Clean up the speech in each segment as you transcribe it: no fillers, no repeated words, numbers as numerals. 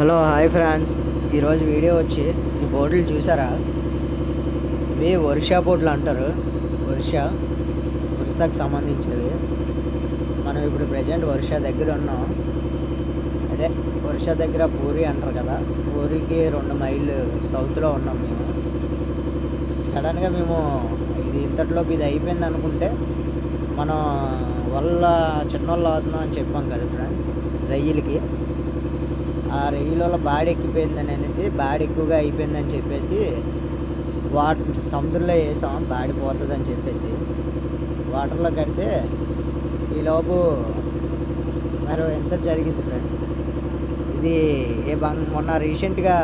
Hello hi friends. ఈరోజు video వచ్చి ఈ బోట్లు చూసారా? ఇవి ఒరిస్సా బోట్లు అంటారు. ఒరిస్సాకు సంబంధించినవి. మనం ఇప్పుడు ప్రజెంట్ ఒరిస్సా దగ్గర ఉన్నాం. అదే ఒరిస్సా దగ్గర పూరి అంటారు కదా, పూరికి 2 మైళ్ళు సౌత్లో ఉన్నాం మేము. సడన్గా మేము ఇంతట్లోపు ఇది అయిపోయింది అనుకుంటే మనం చిన్నోళ్ళు అవుతున్నాం అని చెప్పాం కదా ఫ్రెండ్స్, రొయ్యలకి. ఆ రొయ్యల బాడి ఎక్కిపోయిందని అనేసి, బాడి ఎక్కువగా అయిపోయిందని చెప్పేసి సముద్రంలో వేసాం, బాడి పోతుందని చెప్పేసి వాటర్లో కడితే ఈలోపు మరి ఎంత జరిగింది ఫ్రెండ్. ఇది మొన్న రీసెంట్గా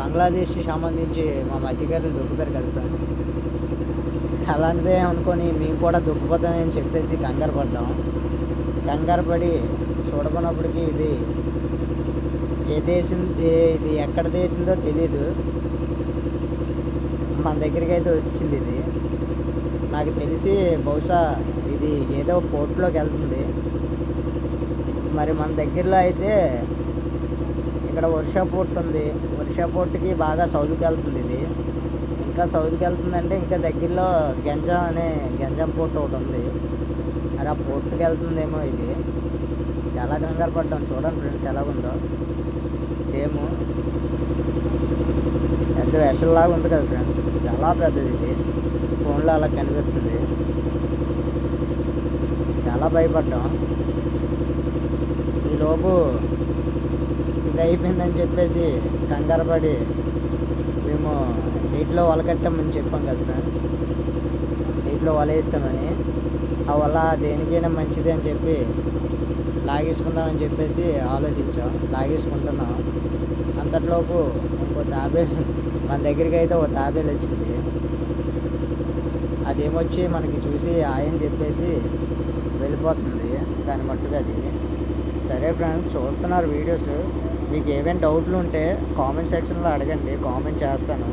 బంగ్లాదేశ్కి సంబంధించి మా మధ్యకారులు దొక్కుతారు కదా ఫ్రెండ్స్, అలాంటిదే అనుకొని మేము కూడా దొక్కిపోతామని చెప్పేసి కంగారు పడ్డాం. కంగారు పడి చూడకున్నప్పటికీ ఇది ఇది ఎక్కడ దేశందో తెలీదు, మన దగ్గరికి అయితే వచ్చింది. ఇది నాకు తెలిసి బహుశా ఇది ఏదో పోర్ట్లోకి వెళ్తుంది. మరి మన దగ్గరలో అయితే ఇక్కడ ఒరిస్సా పోర్ట్ ఉంది. ఒరిస్సా పోర్ట్కి బాగా సౌత్కి వెళ్తుంది. ఇది ఇంకా సౌత్కి వెళ్తుందంటే ఇంకా దగ్గరలో గంజాం పోర్ట్ ఒకటి ఉంది. మరి ఆ పోర్ట్కి వెళ్తుందేమో. ఇది చాలా కంగారు పడ్డాం. చూడండి ఫ్రెండ్స్ ఎలా ఉందో, సేమ్ పెద్ద వెసల్లాగా ఉంది కదా ఫ్రెండ్స్, చాలా పెద్దది. ఇది ఫోన్లో అలా కనిపిస్తుంది. చాలా భయపడ్డాం. ఈలోపు ఇది అయిపోయిందని చెప్పేసి కంగారు పడి మేము నీటిలో వలకట్టామని చెప్పాం కదా ఫ్రెండ్స్, నీటిలో వల వేస్తామని. ఆ వల దేనికైనా మంచిది అని చెప్పి లాగేసుకుందామని చెప్పేసి ఆలోచించాం. లాగేసుకుంటున్నాం. అంతట్లోపు ఇంకో తాబేలు మన దగ్గరికి అయితే ఓ తాబేలు వచ్చింది. అదేమొచ్చి మనకి చూసి ఆయని చెప్పేసి వెళ్ళిపోతుంది దాని మట్టుకు అది. సరే ఫ్రెండ్స్, చూస్తున్నారు వీడియోస్. మీకు ఏవైనా డౌట్లు ఉంటే కామెంట్ సెక్షన్లో అడగండి, కామెంట్ చేస్తాను.